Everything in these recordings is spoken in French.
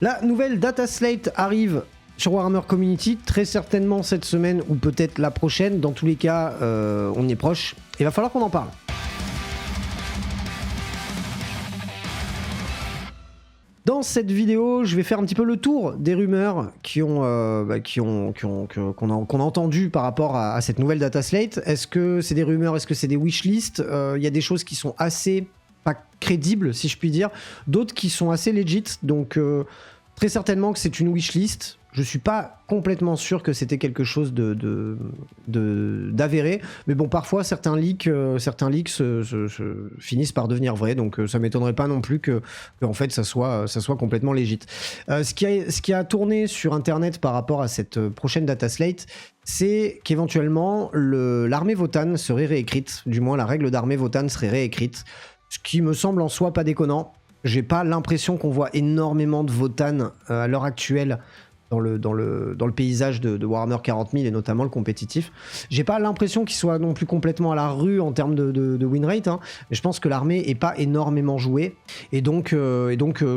La nouvelle data slate arrive sur Warhammer Community, très certainement cette semaine ou peut-être la prochaine. Dans tous les cas, on y est proche. Il va falloir qu'on en parle. Dans cette vidéo, je vais faire un petit peu le tour des rumeurs qu'on a entendues par rapport à cette nouvelle data slate. Est-ce que c'est des rumeurs? Est-ce que c'est des wishlists? Il y a des choses qui sont assez pas crédibles, si je puis dire, d'autres qui sont assez legit. Donc très certainement que c'est une wishlist. Je suis pas complètement sûr que c'était quelque chose d'avéré, mais bon, parfois certains leaks se finissent par devenir vrais, donc ça m'étonnerait pas non plus que en fait ça soit complètement légit. Ce qui a tourné sur internet par rapport à cette prochaine data slate, c'est qu'éventuellement l'armée Votann serait réécrite, du moins la règle d'armée Votann serait réécrite, ce qui me semble en soi pas déconnant. J'ai pas l'impression qu'on voit énormément de Votann à l'heure actuelle dans le paysage de Warhammer 40 000 et notamment le compétitif. J'ai pas l'impression qu'il soit non plus complètement à la rue en termes de win rate, hein, mais je pense que l'armée est pas énormément jouée et donc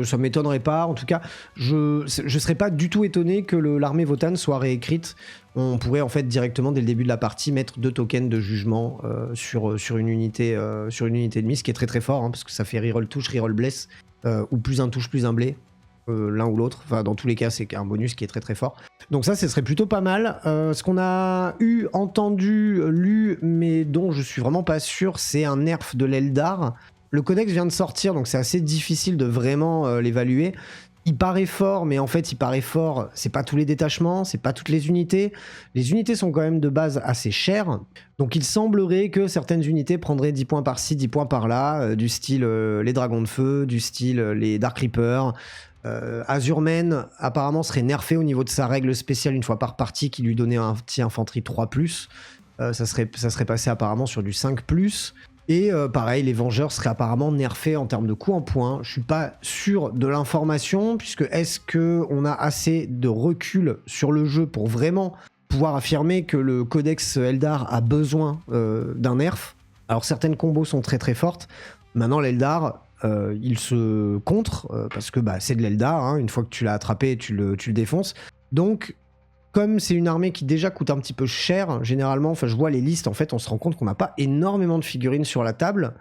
ça m'étonnerait pas. En tout cas, je serais pas du tout étonné que l'armée Votann soit réécrite. On pourrait en fait directement dès le début de la partie mettre 2 tokens de jugement sur une unité ennemie, ce qui est très très fort, hein, parce que ça fait reroll touche, reroll bless, ou plus un touche, plus un blé. L'un ou l'autre, enfin dans tous les cas c'est un bonus qui est très très fort, donc ça ce serait plutôt pas mal. Ce qu'on a entendu, lu, mais dont je suis vraiment pas sûr, c'est un nerf de l'Eldar. Le codex vient de sortir, donc c'est assez difficile de vraiment l'évaluer. Il paraît fort, mais en fait il paraît fort, c'est pas tous les détachements, c'est pas toutes les unités sont quand même de base assez chères, donc il semblerait que certaines unités prendraient 10 points par-ci, 10 points par-là, du style les dragons de feu, du style les Dark Reapers. Azurmen apparemment serait nerfé au niveau de sa règle spéciale une fois par partie qui lui donnait un petit infanterie 3+, ça serait passé apparemment sur du 5+, et pareil les Vengeurs seraient apparemment nerfés en termes de coups en points. Je suis pas sûr de l'information, puisque est-ce qu'on a assez de recul sur le jeu pour vraiment pouvoir affirmer que le codex Eldar a besoin d'un nerf? Alors certaines combos sont très très fortes, maintenant l'Eldar il se contre, parce que c'est de l'Eldar, hein, une fois que tu l'as attrapé, tu le défonces. Donc, comme c'est une armée qui déjà coûte un petit peu cher, généralement, enfin je vois les listes, en fait, on se rend compte qu'on n'a pas énormément de figurines sur la table.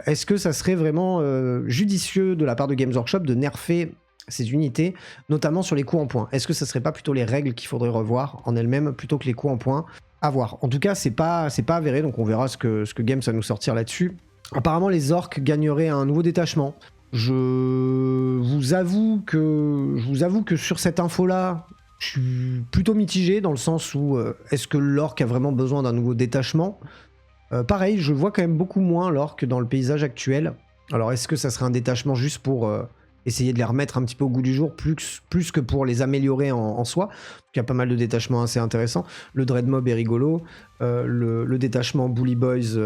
Est-ce que ça serait vraiment judicieux de la part de Games Workshop de nerfer ces unités, notamment sur les coups en points? Est-ce que ça serait pas plutôt les règles qu'il faudrait revoir en elles-mêmes plutôt que les coups en points? À voir. En tout cas, c'est pas avéré, donc on verra ce que Games va nous sortir là-dessus. Apparemment, les orques gagneraient un nouveau détachement. Je vous avoue que sur cette info-là, je suis plutôt mitigé dans le sens où est-ce que l'orque a vraiment besoin d'un nouveau détachement? Pareil, je vois quand même beaucoup moins l'orque dans le paysage actuel. Alors, est-ce que ça serait un détachement juste pour essayer de les remettre un petit peu au goût du jour, plus que pour les améliorer en soi? Il y a pas mal de détachements assez intéressants. Le Dreadmob est rigolo. Le détachement Bully Boys,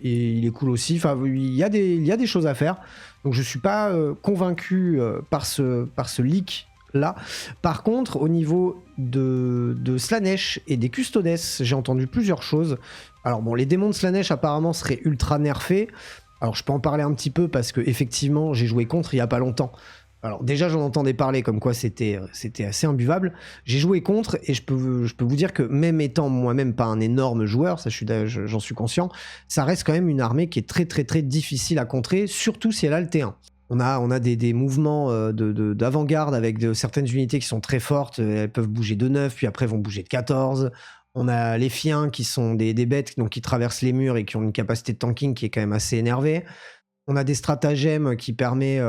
et il est cool aussi. Enfin, il y a des choses à faire. Donc je suis pas convaincu par ce leak là. Par contre, au niveau de Slaanesh et des Custodes, j'ai entendu plusieurs choses. Alors bon, les démons de Slaanesh apparemment seraient ultra nerfés. Alors je peux en parler un petit peu parce que effectivement j'ai joué contre il y a pas longtemps. Alors déjà j'en entendais parler comme quoi c'était assez imbuvable. J'ai joué contre et je peux vous dire que même étant moi-même pas un énorme joueur, ça j'en suis conscient, ça reste quand même une armée qui est très très très difficile à contrer, surtout si elle a le T1. On a des mouvements d'avant-garde avec certaines unités qui sont très fortes, elles peuvent bouger de 9 puis après vont bouger de 14. On a les Fiens qui sont des bêtes donc qui traversent les murs et qui ont une capacité de tanking qui est quand même assez énervée. On a des stratagèmes qui permettent...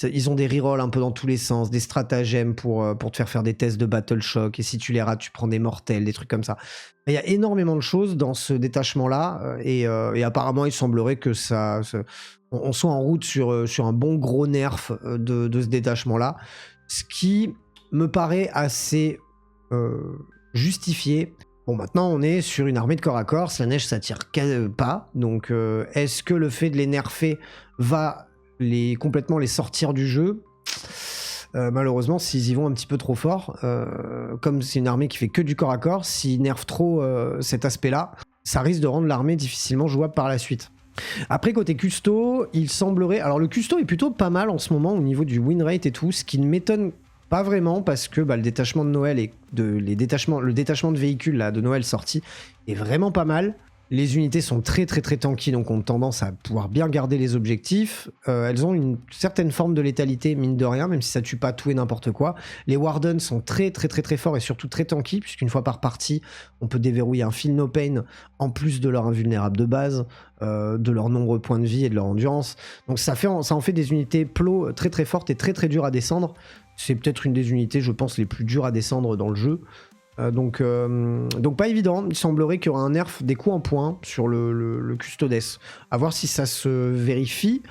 ils ont des rerolls un peu dans tous les sens, des stratagèmes pour te faire des tests de battle shock, et si tu les rates, tu prends des mortels, des trucs comme ça. Il y a énormément de choses dans ce détachement-là, et apparemment, il semblerait que on soit en route sur un bon gros nerf de ce détachement-là, ce qui me paraît assez justifié. Bon, maintenant, on est sur une armée de corps à corps, Slaanesh, ça tire pas, donc est-ce que le fait de les nerfer va complètement les sortir du jeu? Malheureusement, s'ils y vont un petit peu trop fort, comme c'est une armée qui fait que du corps à corps, s'ils nerfent trop cet aspect-là, ça risque de rendre l'armée difficilement jouable par la suite. Après, côté custo, il semblerait... Alors, le custo est plutôt pas mal en ce moment au niveau du win rate et tout, ce qui ne m'étonne pas vraiment parce que le détachement de Noël et le détachement de véhicules là, de Noël sorti est vraiment pas mal. Les unités sont très tanky, donc ont tendance à pouvoir bien garder les objectifs. Elles ont une certaine forme de létalité, mine de rien, même si ça tue pas tout et n'importe quoi. Les Wardens sont très forts et surtout très tanky, puisqu'une fois par partie, on peut déverrouiller un Feel No Pain en plus de leur invulnérable de base, de leurs nombreux points de vie et de leur endurance. Donc ça en fait des unités plots très fortes et très dures à descendre. C'est peut-être une des unités, je pense, les plus dures à descendre dans le jeu. Donc pas évident. Il semblerait qu'il y aura un nerf des coups en point sur le Custodes. À voir si ça se vérifie.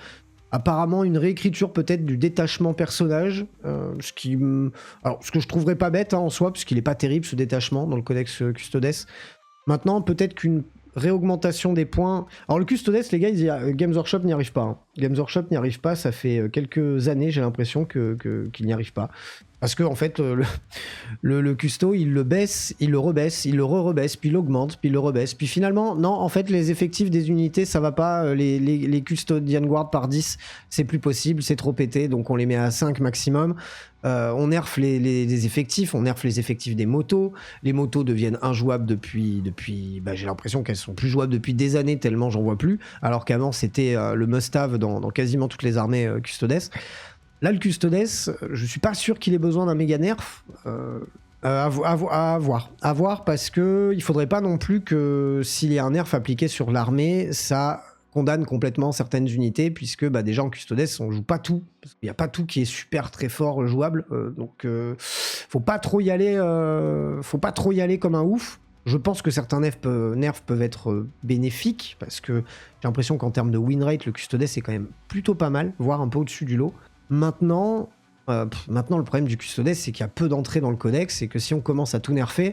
Apparemment une réécriture peut-être du détachement personnage, ce que je trouverais pas bête en soi, parce qu'il est pas terrible ce détachement dans le codex Custodes. Maintenant peut-être qu'une réaugmentation des points. Alors le Custodes, les gars, Games Workshop n'y arrive pas. Hein. Games Workshop n'y arrive pas, ça fait quelques années j'ai l'impression qu'il n'y arrive pas. Parce que en fait, le custo, il le baisse, il le rebaisse, il le rebaisse, puis il l'augmente, puis il le rebaisse. Puis finalement, non, en fait, les effectifs des unités, ça va pas. Les Custodian Guard par 10, c'est plus possible, c'est trop pété, donc on les met à 5 maximum. On nerf les effectifs, on nerf les effectifs des motos. Les motos deviennent injouables depuis j'ai l'impression qu'elles sont plus jouables depuis des années, tellement j'en vois plus. Alors qu'avant, c'était le must-have dans quasiment toutes les armées Custodes. Là, le Custodes, je suis pas sûr qu'il ait besoin d'un méga nerf. À voir parce que il faudrait pas non plus que s'il y a un nerf appliqué sur l'armée, ça condamne complètement certaines unités, puisque déjà en Custodes, on joue pas tout. Parce qu'il n'y a pas tout qui est super très fort jouable. Donc faut pas trop y aller comme un ouf. Je pense que certains nerfs peuvent être bénéfiques, parce que j'ai l'impression qu'en termes de win rate, le Custodes est quand même plutôt pas mal, voire un peu au-dessus du lot. Maintenant, le problème du Custodes, c'est qu'il y a peu d'entrées dans le codex, et que si on commence à tout nerfer,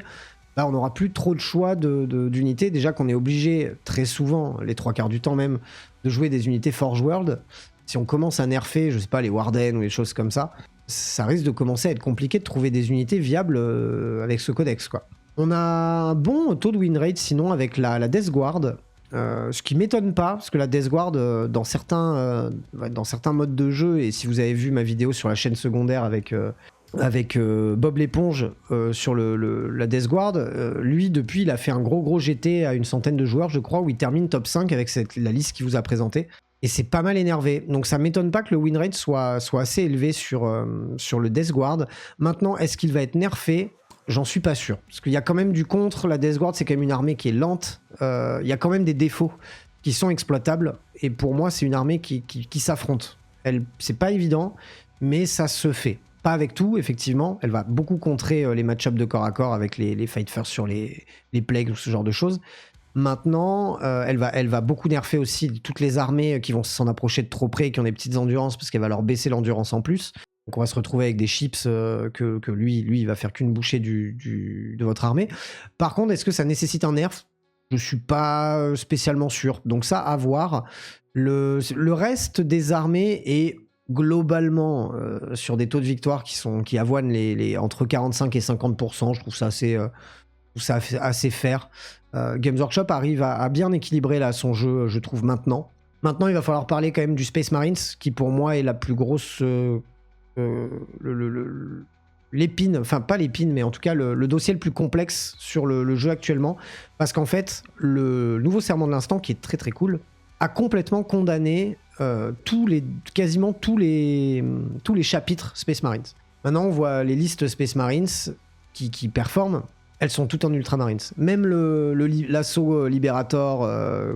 là on n'aura plus trop de choix d'unités. Déjà qu'on est obligé, très souvent, les 3/4 du temps même, de jouer des unités Forge World. Si on commence à nerfer, je sais pas, les Warden ou les choses comme ça, ça risque de commencer à être compliqué de trouver des unités viables avec ce codex, quoi. On a un bon taux de win rate sinon avec la Death Guard. Ce qui m'étonne pas, parce que la Death Guard, dans certains modes de jeu, et si vous avez vu ma vidéo sur la chaîne secondaire avec Bob l'éponge sur la Death Guard, lui, depuis, il a fait un gros GT à une centaine de joueurs, je crois, où il termine top 5 avec la liste qu'il vous a présentée. Et c'est pas mal énervé. Donc ça m'étonne pas que le win rate soit assez élevé sur le Death Guard. Maintenant, est-ce qu'il va être nerfé ? J'en suis pas sûr. Parce qu'il y a quand même du contre. La Death Guard, c'est quand même une armée qui est lente. Il y a quand même des défauts qui sont exploitables. Et pour moi, c'est une armée qui s'affronte. C'est pas évident, mais ça se fait. Pas avec tout, effectivement. Elle va beaucoup contrer les match-ups de corps à corps avec les fight first sur les plagues ou ce genre de choses. Maintenant, elle va beaucoup nerfer aussi toutes les armées qui vont s'en approcher de trop près et qui ont des petites endurances, parce qu'elle va leur baisser l'endurance en plus. Donc on va se retrouver avec des chips que lui, il va faire qu'une bouchée de votre armée. Par contre, est-ce que ça nécessite un nerf ? Je suis pas spécialement sûr. Donc ça, à voir. Le reste des armées est globalement sur des taux de victoire qui avoignent les entre 45 et 50%. Je trouve ça assez fair. Games Workshop arrive à bien équilibrer là son jeu, je trouve, maintenant. Maintenant, il va falloir parler quand même du Space Marines, qui pour moi est la plus grosse... l'épine, enfin pas l'épine, mais en tout cas le dossier le plus complexe sur le jeu actuellement, parce qu'en fait le nouveau serment de l'instant, qui est très cool, a complètement condamné quasiment tous les chapitres Space Marines. Maintenant on voit les listes Space Marines qui performent, elles sont toutes en Ultramarines. Même l'assaut Liberator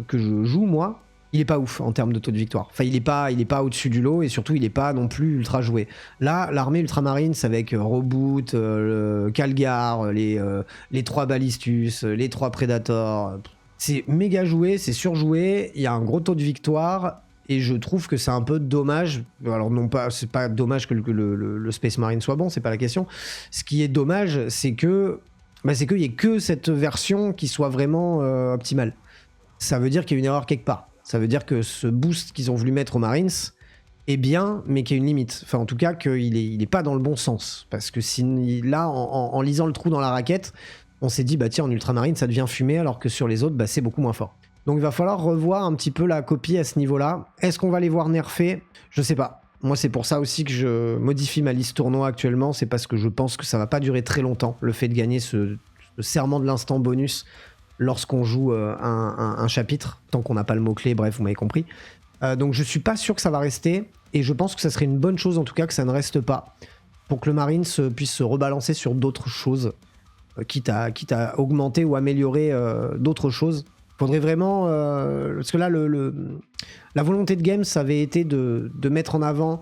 que je joue moi, il est pas ouf en termes de taux de victoire. Enfin, il est pas au-dessus du lot, et surtout, il est pas non plus ultra joué. Là, l'armée Ultramarines avec Reboot, Calgar, les 3 Ballistus, les 3 Predators, c'est méga joué, c'est surjoué, il y a un gros taux de victoire, et je trouve que c'est un peu dommage. Alors, non pas, c'est pas dommage que le Space Marine soit bon, c'est pas la question. Ce qui est dommage, c'est qu'il y ait que cette version qui soit vraiment optimale. Ça veut dire qu'il y a une erreur quelque part. Ça veut dire que ce boost qu'ils ont voulu mettre aux Marines est bien, mais qu'il y a une limite. Enfin, en tout cas, qu'il est pas dans le bon sens. Parce que là, en lisant le trou dans la raquette, on s'est dit, tiens, en Ultramarine, ça devient fumé, alors que sur les autres, c'est beaucoup moins fort. Donc il va falloir revoir un petit peu la copie à ce niveau-là. Est-ce qu'on va les voir nerfés? Je sais pas. Moi, c'est pour ça aussi que je modifie ma liste tournoi actuellement. C'est parce que je pense que ça va pas durer très longtemps, le fait de gagner ce serment de l'instant bonus lorsqu'on joue un chapitre, tant qu'on n'a pas le mot-clé, bref, vous m'avez compris. Donc je suis pas sûr que ça va rester, et je pense que ça serait une bonne chose en tout cas que ça ne reste pas, pour que le Marines puisse se rebalancer sur d'autres choses, quitte à augmenter ou améliorer d'autres choses. Faudrait vraiment... parce que là, la volonté de Games, ça avait été de mettre en avant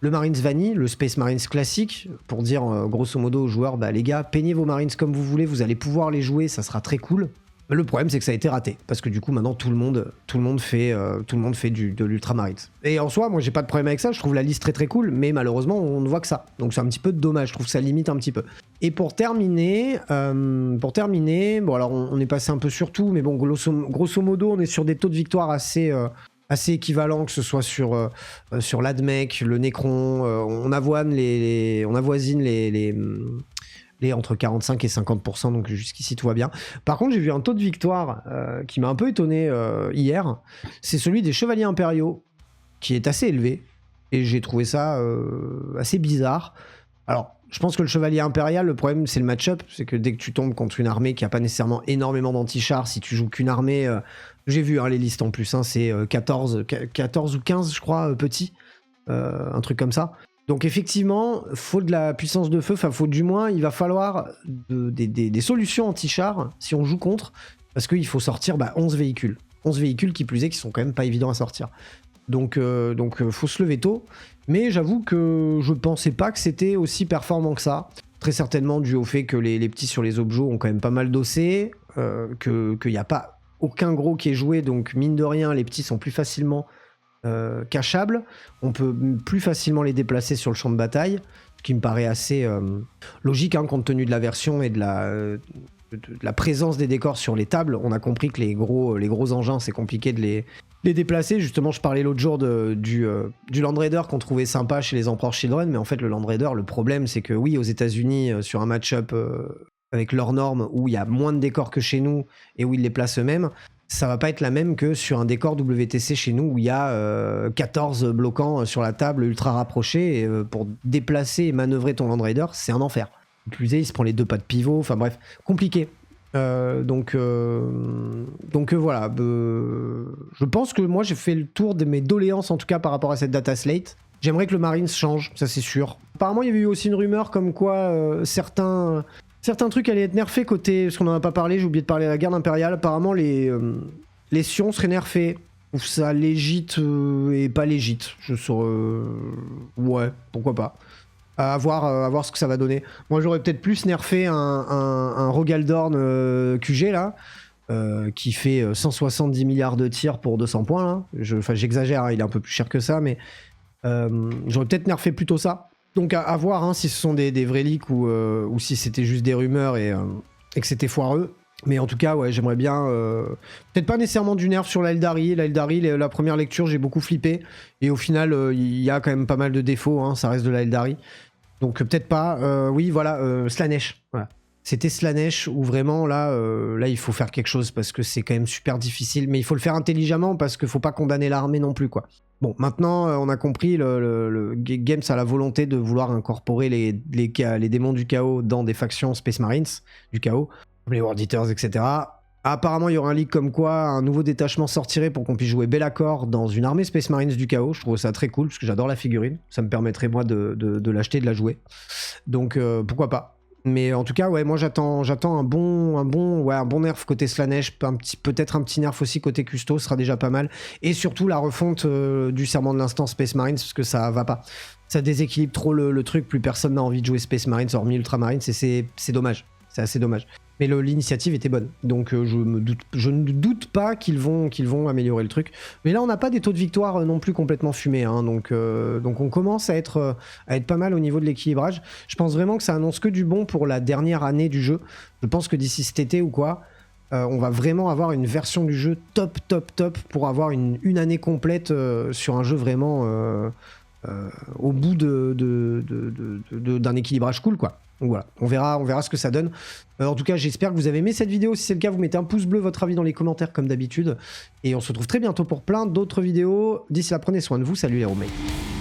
le Marines Vanille, le Space Marines classique, pour dire grosso modo aux joueurs, bah les gars, peignez vos Marines comme vous voulez, vous allez pouvoir les jouer, ça sera très cool. Le problème, c'est que ça a été raté, parce que du coup, maintenant, tout le monde fait de l'Ultramarines. Et en soi, moi, j'ai pas de problème avec ça, je trouve la liste très très cool, mais malheureusement, on ne voit que ça. Donc c'est un petit peu dommage, je trouve que ça limite un petit peu. Et pour terminer, bon alors on est passé un peu sur tout, mais bon, grosso modo, on est sur des taux de victoire assez équivalents, que ce soit sur l'Admech, le Necron, on avoisine les entre 45 et 50%, donc jusqu'ici tout va bien. Par contre, j'ai vu un taux de victoire qui m'a un peu étonné hier, c'est celui des Chevaliers Impériaux, qui est assez élevé, et j'ai trouvé ça assez bizarre. Alors, je pense que le Chevalier Impérial, le problème, c'est le match-up, c'est que dès que tu tombes contre une armée qui n'a pas nécessairement énormément d'anti-chars, si tu joues qu'une armée, j'ai vu les listes en plus, c'est 14 ou 15, je crois, petits, un truc comme ça. Donc effectivement, faut de la puissance de feu, enfin faut du moins, il va falloir des solutions anti-chars si on joue contre, parce qu'il faut sortir 11 véhicules. 11 véhicules qui plus est, qui sont quand même pas évidents à sortir. Donc faut se lever tôt, mais j'avoue que je pensais pas que c'était aussi performant que ça. Très certainement dû au fait que les petits sur les objets ont quand même pas mal dossé, qu'il n'y a pas aucun gros qui est joué, donc mine de rien, les petits sont plus facilement cachables, on peut plus facilement les déplacer sur le champ de bataille, ce qui me paraît assez logique compte tenu de la version et de la présence des décors sur les tables. On a compris que les gros engins, c'est compliqué de les déplacer. Justement, je parlais l'autre jour du Land Raider qu'on trouvait sympa chez les Emperor Children, mais en fait le Land Raider, le problème c'est que oui, aux États-Unis, sur un match-up avec leurs normes où il y a moins de décors que chez nous et où ils les placent eux-mêmes, ça va pas être la même que sur un décor WTC chez nous où il y a 14 bloquants sur la table ultra rapprochés, et pour déplacer et manœuvrer ton Land Raider, c'est un enfer. Plus il se prend les deux pas de pivot, enfin bref, compliqué. Donc voilà, je pense que moi j'ai fait le tour de mes doléances en tout cas par rapport à cette data slate. J'aimerais que le Marines change, ça c'est sûr. Apparemment il y avait eu aussi une rumeur comme quoi certains trucs allaient être nerfés côté, parce qu'on en a pas parlé, j'ai oublié de parler de la garde impériale. Apparemment les Sions seraient nerfés. Ou ça légite et pas légite. Je saurais... ouais, pourquoi pas. À voir ce que ça va donner. Moi j'aurais peut-être plus nerfé un Rogaldorn QG là, qui fait 170 milliards de tirs pour 200 points là. J'exagère, il est un peu plus cher que ça, mais j'aurais peut-être nerfé plutôt ça. Donc à voir si ce sont des vrais leaks ou si c'était juste des rumeurs et que c'était foireux. Mais en tout cas, ouais, j'aimerais bien... peut-être pas nécessairement du nerf sur l'Aeldari. L'Aeldari, la première lecture, j'ai beaucoup flippé. Et au final, il y a quand même pas mal de défauts. Ça reste de l'Aeldari. Donc peut-être pas. Oui, voilà, Slaanesh. Voilà. C'était Slaanesh où vraiment, là, il faut faire quelque chose parce que c'est quand même super difficile. Mais il faut le faire intelligemment parce qu'il faut pas condamner l'armée non plus, quoi. Bon, maintenant, on a compris, le Games a la volonté de vouloir incorporer les démons du chaos dans des factions Space Marines du chaos, les World Eaters, etc. Apparemment, il y aura un leak comme quoi un nouveau détachement sortirait pour qu'on puisse jouer Be'lakor dans une armée Space Marines du chaos. Je trouve ça très cool parce que j'adore la figurine. Ça me permettrait, moi, de l'acheter et de la jouer. Donc, pourquoi pas. Mais en tout cas, ouais, moi j'attends un bon nerf côté Slaanesh, peut-être un petit nerf aussi côté Custo, ce sera déjà pas mal. Et surtout la refonte du serment de l'instant Space Marines, parce que ça va pas. Ça déséquilibre trop le truc, plus personne n'a envie de jouer Space Marines hormis Ultramarines, et c'est dommage. C'est assez dommage. Mais l'initiative était bonne, donc je ne doute pas qu'ils vont améliorer le truc. Mais là, on n'a pas des taux de victoire non plus complètement fumés, donc on commence à être pas mal au niveau de l'équilibrage. Je pense vraiment que ça annonce que du bon pour la dernière année du jeu. Je pense que d'ici cet été ou quoi, on va vraiment avoir une version du jeu top pour avoir une année complète sur un jeu vraiment au bout d'un équilibrage cool, quoi. Donc voilà, on verra ce que ça donne. En tout cas, j'espère que vous avez aimé cette vidéo. Si c'est le cas, vous mettez un pouce bleu, votre avis dans les commentaires comme d'habitude. Et on se retrouve très bientôt pour plein d'autres vidéos. D'ici là, prenez soin de vous. Salut les roommates.